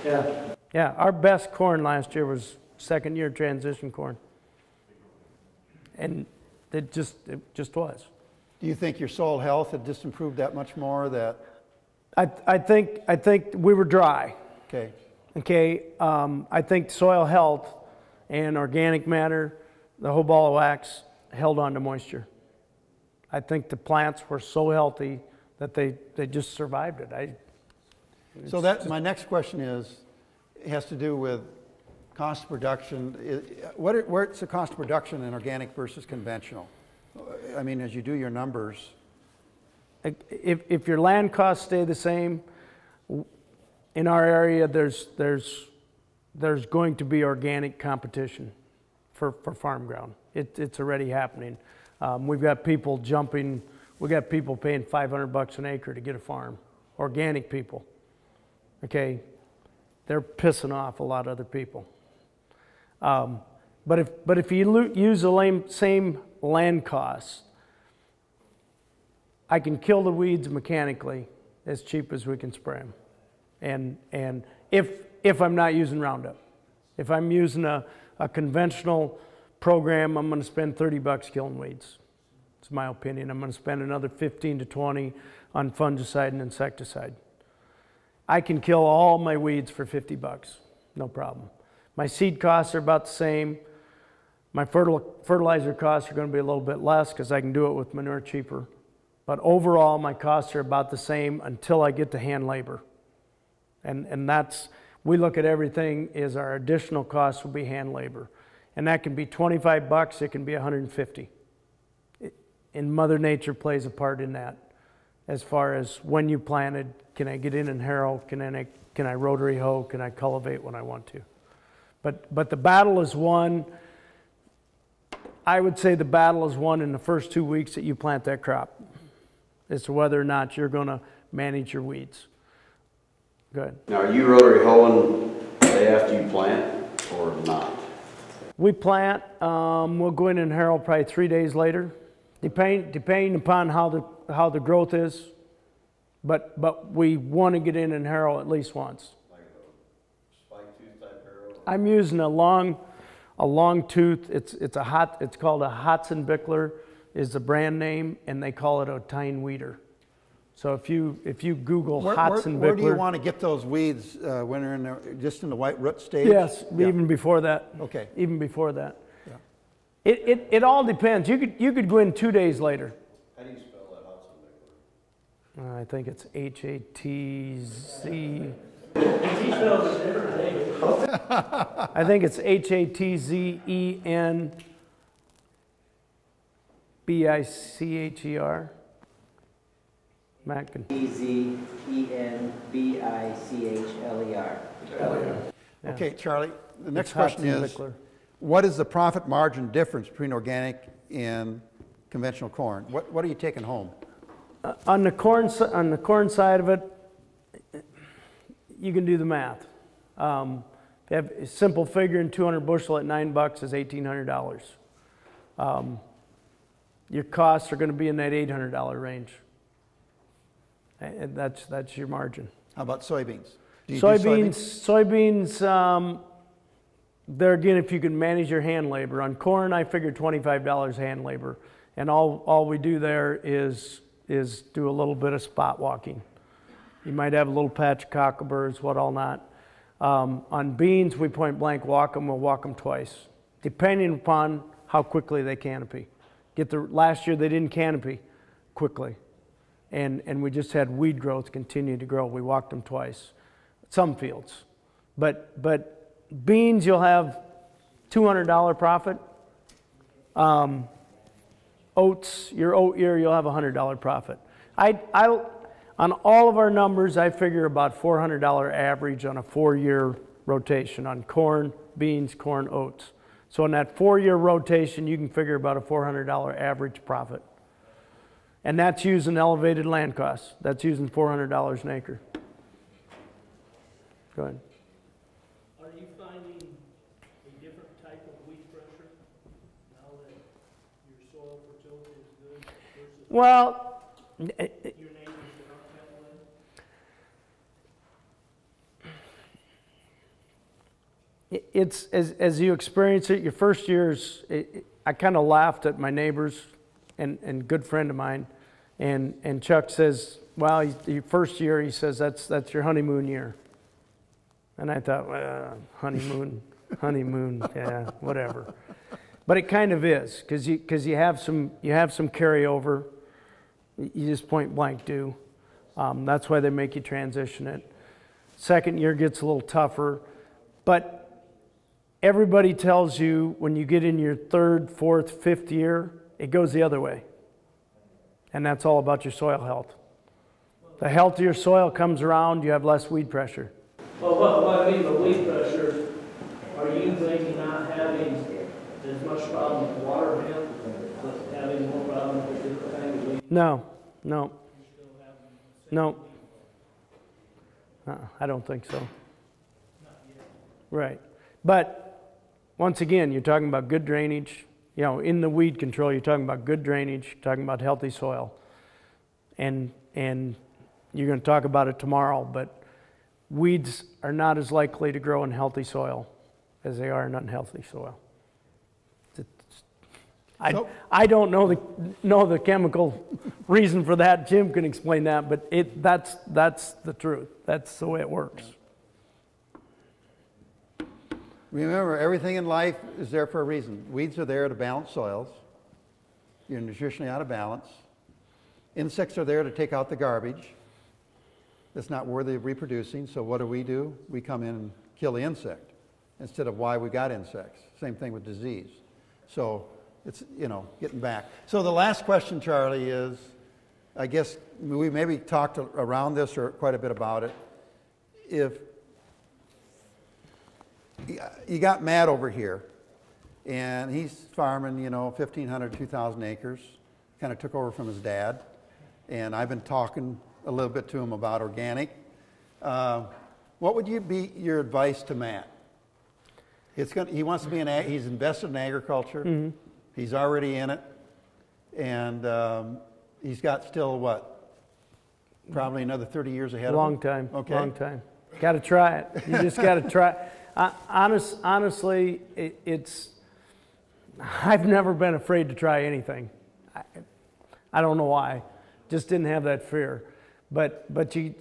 Speaker 1: Yeah, our best corn last year was second year transition corn. And it just was.
Speaker 2: Do you think your soil health had just improved that much more? That
Speaker 1: I think we were dry.
Speaker 2: Okay.
Speaker 1: I think soil health and organic matter, the whole ball of wax, held on to moisture. I think the plants were so healthy that they just survived it.
Speaker 2: So that my next question has to do with cost of production. What's the cost of production in organic versus conventional? I mean, as you do your numbers.
Speaker 1: If your land costs stay the same, in our area there's going to be organic competition for farm ground. It's already happening. We've got people jumping. We've got people paying $500 an acre to get a farm. Organic people. Okay, they're pissing off a lot of other people. But if you use the same land costs, I can kill the weeds mechanically as cheap as we can spray them. And if I'm not using Roundup, if I'm using a conventional program, I'm going to spend $30 killing weeds. It's my opinion. I'm going to spend another 15 to 20 on fungicide and insecticide. I can kill all my weeds for $50, no problem. My seed costs are about the same. My fertilizer costs are going to be a little bit less because I can do it with manure cheaper. But overall, my costs are about the same until I get to hand labor. And that's, we look at everything as our additional costs will be hand labor. And that can be $25, it can be $150. and Mother Nature plays a part in that. As far as when you planted, can I get in and harrow? Can I rotary hoe? Can I cultivate when I want to? But the battle is won. I would say the battle is won in the first 2 weeks that you plant that crop, as to whether or not you're going to manage your weeds. Good.
Speaker 4: Now, are you rotary hoeing the day after you plant or not?
Speaker 1: We plant. We'll go in and harrow probably 3 days later, depending upon how the growth is. But we want to get in and harrow at least once.
Speaker 4: Like a spike tooth type harrow?
Speaker 1: I'm using a long tooth. It's called a Hotzenbickler is the brand name, and they call it a tine weeder. So if you Google Hotzenbickler,
Speaker 2: where do you want to get those weeds when they're just in the white root stage?
Speaker 1: Yes,
Speaker 2: Yeah.
Speaker 1: even before that.
Speaker 2: Okay.
Speaker 1: Even before that.
Speaker 2: Yeah.
Speaker 1: It all depends. You could go in 2 days later.
Speaker 4: How do you spell that Hotzenbickler?
Speaker 1: I think it's H-A-T-Z.
Speaker 7: He spells it different name.
Speaker 1: I think it's H-A-T-Z-E-N-B-I-C-H-E-R. Matt can.
Speaker 8: E-Z-E-N-B-I-C-H-L-E-R.
Speaker 1: Yeah.
Speaker 2: Okay, Charlie, the next
Speaker 1: It's
Speaker 2: question is,
Speaker 1: Hotzenbickler.
Speaker 2: what is the profit margin difference between organic and conventional corn? What are you taking home?
Speaker 1: On the corn side of it, you can do the math. If you have a simple figure in 200 bushel at $9 is $1,800. Your costs are going to be in that $800 range. And that's your margin.
Speaker 2: How about soybeans? Do you do soybeans?
Speaker 1: Soybeans, there again, if you can manage your hand labor. On corn, I figured $25 hand labor. And all we do there is do a little bit of spot walking. You might have a little patch of cockleburrs, what all not. On beans, we point blank walk them. We'll walk them twice, depending upon how quickly they canopy. Last year they didn't canopy quickly, and we just had weed growth continue to grow. We walked them twice, some fields, but beans you'll have $200 profit. Oats, your oat year, you'll have $100 profit. On all of our numbers, I figure about $400 average on a 4-year rotation on corn, beans, corn, oats. So in that 4-year rotation, you can figure about a $400 average profit. And that's using elevated land costs. That's using $400 an acre. Go ahead.
Speaker 7: Are you finding a different type of weed pressure now that your soil fertility is good versus
Speaker 1: Well,
Speaker 7: your neighbors that aren't that way?
Speaker 1: it's as you experience it, your first years, I kind of laughed at my neighbors and good friend of mine, and Chuck says, well, your first year, he says, that's your honeymoon year. And I thought, well, honeymoon, yeah, whatever. But it kind of is, because you have some carryover. You just point blank do. That's why they make you transition it. Second year gets a little tougher, but everybody tells you when you get in your third, fourth, fifth year, it goes the other way. And that's all about your soil health. The healthier soil comes around, you have less weed pressure.
Speaker 7: Well, what I mean by weed pressure, are you maybe not having as much problem with water hemp, but having more problem with different kinds of weed?
Speaker 1: No. I don't think so. Right. But once again, you're talking about good drainage. You know, in the weed control, you're talking about good drainage, you're talking about healthy soil. And you're going to talk about it tomorrow, but weeds are not as likely to grow in healthy soil as they are in unhealthy soil. I don't know the chemical reason for that. Jim can explain that, but that's the truth. That's the way it works.
Speaker 2: Remember, everything in life is there for a reason. Weeds are there to balance soils. You're nutritionally out of balance. Insects are there to take out the garbage that's not worthy of reproducing. So what do? We come in and kill the insect instead of why we got insects. Same thing with disease. So it's, you know, getting back. So the last question, Charlie, is, I guess we maybe talked around this or quite a bit about it. If you got Matt over here, and he's farming, you know, 1,500, 2,000 acres, kind of took over from his dad, and I've been talking a little bit to him about organic. What would be your advice to Matt? He wants to be he's invested in agriculture. Mm-hmm. He's already in it, and he's got still what? Probably another 30 years ahead of him.
Speaker 1: Long time.
Speaker 2: Okay.
Speaker 1: Long time. Got to try it. You just got to try. Honestly, I've never been afraid to try anything. I don't know why. Just didn't have that fear. But you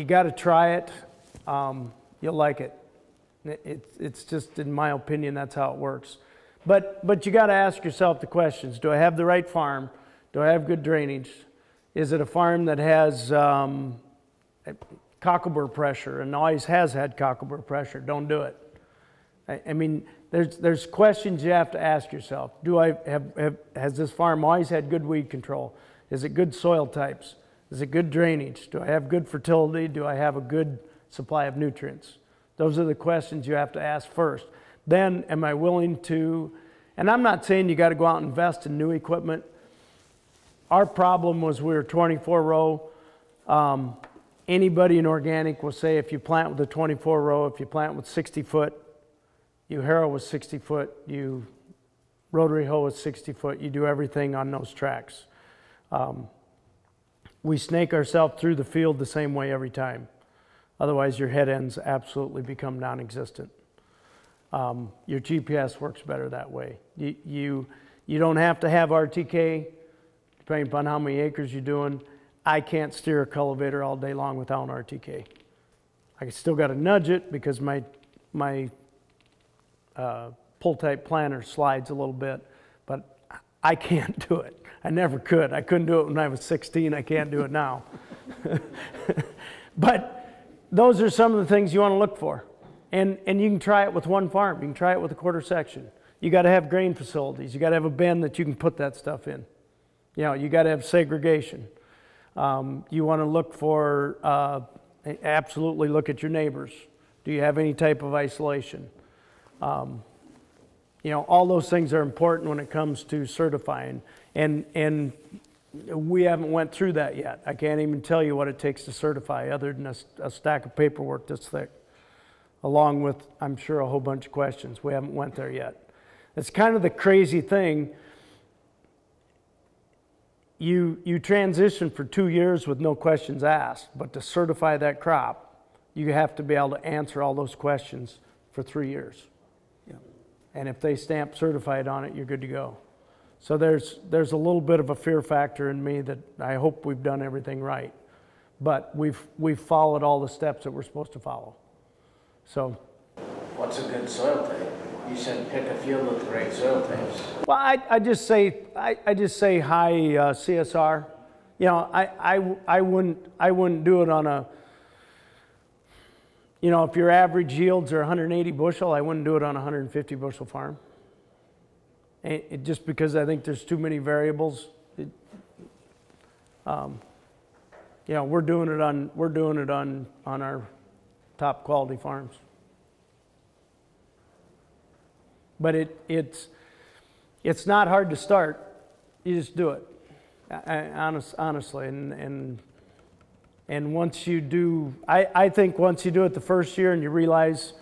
Speaker 1: got to try it. You'll like it. It's just, in my opinion, that's how it works. But you got to ask yourself the questions. Do I have the right farm? Do I have good drainage? Is it a farm that has cocklebur pressure and always has had cocklebur pressure? Don't do it. I mean, there's questions you have to ask yourself. Has this farm always had good weed control? Is it good soil types? Is it good drainage? Do I have good fertility? Do I have a good supply of nutrients? Those are the questions you have to ask first. Then, am I willing to, and I'm not saying you got to go out and invest in new equipment. Our problem was we were 24 row. Anybody in organic will say if you plant with a 24 row, if you plant with 60 foot, you harrow with 60 foot, you rotary hoe with 60 foot, you do everything on those tracks. We snake ourselves through the field the same way every time. Otherwise, your head ends absolutely become non-existent. Your GPS works better that way. You don't have to have RTK, depending upon how many acres you're doing. I can't steer a cultivator all day long without an RTK. I still got to nudge it because my pull-type planter slides a little bit, but I can't do it. I never could. I couldn't do it when I was 16. I can't do it now. But those are some of the things you want to look for. And you can try it with one farm. You can try it with a quarter section. You got to have grain facilities. You got to have a bin that you can put that stuff in. You know, you got to have segregation. You want to look for, absolutely look at your neighbors. Do you have any type of isolation? You know, all those things are important when it comes to certifying. And we haven't went through that yet. I can't even tell you what it takes to certify other than a stack of paperwork this thick, along with, I'm sure, a whole bunch of questions. We haven't went there yet. It's kind of the crazy thing. You transition for 2 years with no questions asked, but to certify that crop, you have to be able to answer all those questions for 3 years. Yeah. And if they stamp certified on it, you're good to go. So there's a little bit of a fear factor in me that I hope we've done everything right, but we've followed all the steps that we're supposed to follow. So,
Speaker 9: what's a good soil type? You said pick a field with the right soil types.
Speaker 1: Well, I just say high CSR. You know, I wouldn't do it on a. You know, if your average yields are 180 bushel, I wouldn't do it on a 150 bushel farm. Just because I think there's too many variables. You know, we're doing it on our top quality farms. But it's not hard to start. You just do it. Honestly, and once you do, I think once you do it the first year and you realize.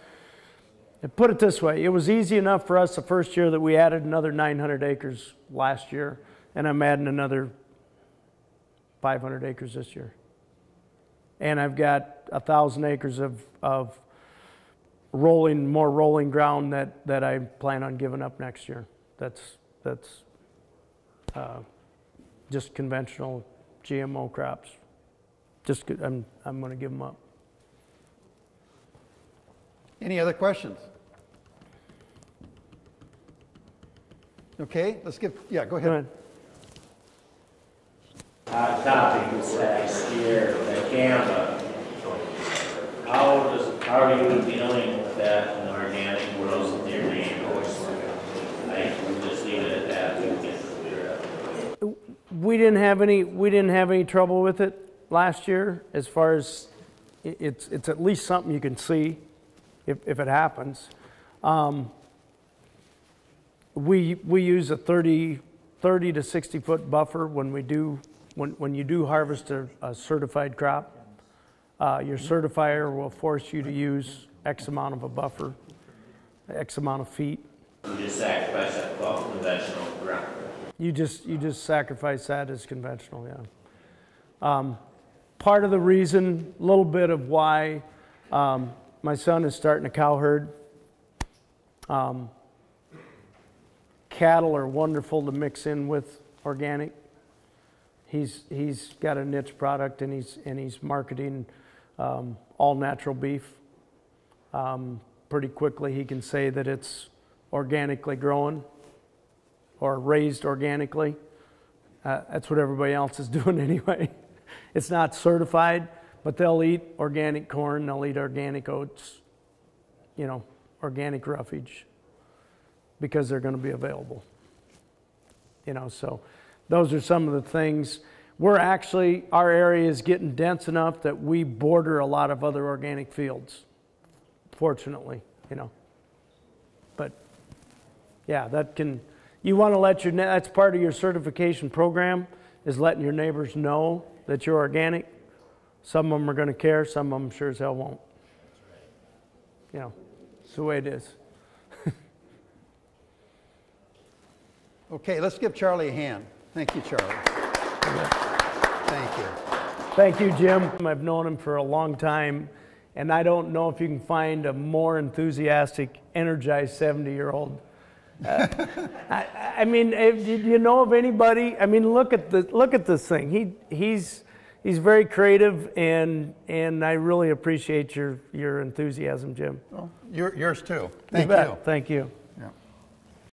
Speaker 1: And put it this way, it was easy enough for us the first year that we added another 900 acres last year, and I'm adding another 500 acres this year. And I've got 1,000 acres of more rolling ground that I plan on giving up next year. That's just conventional GMO crops. I'm going to give them up.
Speaker 2: Any other questions? Okay, let's go ahead.
Speaker 1: Go ahead.
Speaker 5: Hot topic was last year, the Canada. How are you dealing with that in the organic world with your neighbors? I would just leave it at that.
Speaker 1: didn't have any trouble with it last year. As far as it's at least something you can see if it happens. We use a 30 to 60 foot buffer when you do harvest a certified crop. Your certifier will force you to use X amount of a buffer, X amount of feet.
Speaker 5: You just sacrifice that for conventional ground.
Speaker 1: You just sacrifice that as conventional, yeah. Part of the reason, a little bit of why my son is starting a cow herd. Cattle are wonderful to mix in with organic. He's got a niche product, and he's marketing all natural beef. Pretty quickly he can say that it's organically grown or raised organically. That's what everybody else is doing anyway. It's not certified, but they'll eat organic corn, they'll eat organic oats, you know, organic roughage, because they're going to be available. You know, so those are some of the things. Our area is getting dense enough that we border a lot of other organic fields, fortunately, you know. But yeah, you want to let that's part of your certification program, is letting your neighbors know that you're organic. Some of them are going to care, some of them sure as hell won't. You know, it's the way it is.
Speaker 2: Okay, let's give Charlie a hand. Thank you, Charlie. Thank you.
Speaker 1: Thank you, Jim. I've known him for a long time, and I don't know if you can find a more enthusiastic, energized 70-year-old. I mean, did you know of anybody? I mean, look at this thing. He's very creative, and I really appreciate your enthusiasm, Jim.
Speaker 2: Well, yours too. Thank
Speaker 1: You bet.
Speaker 2: you.
Speaker 1: Thank you.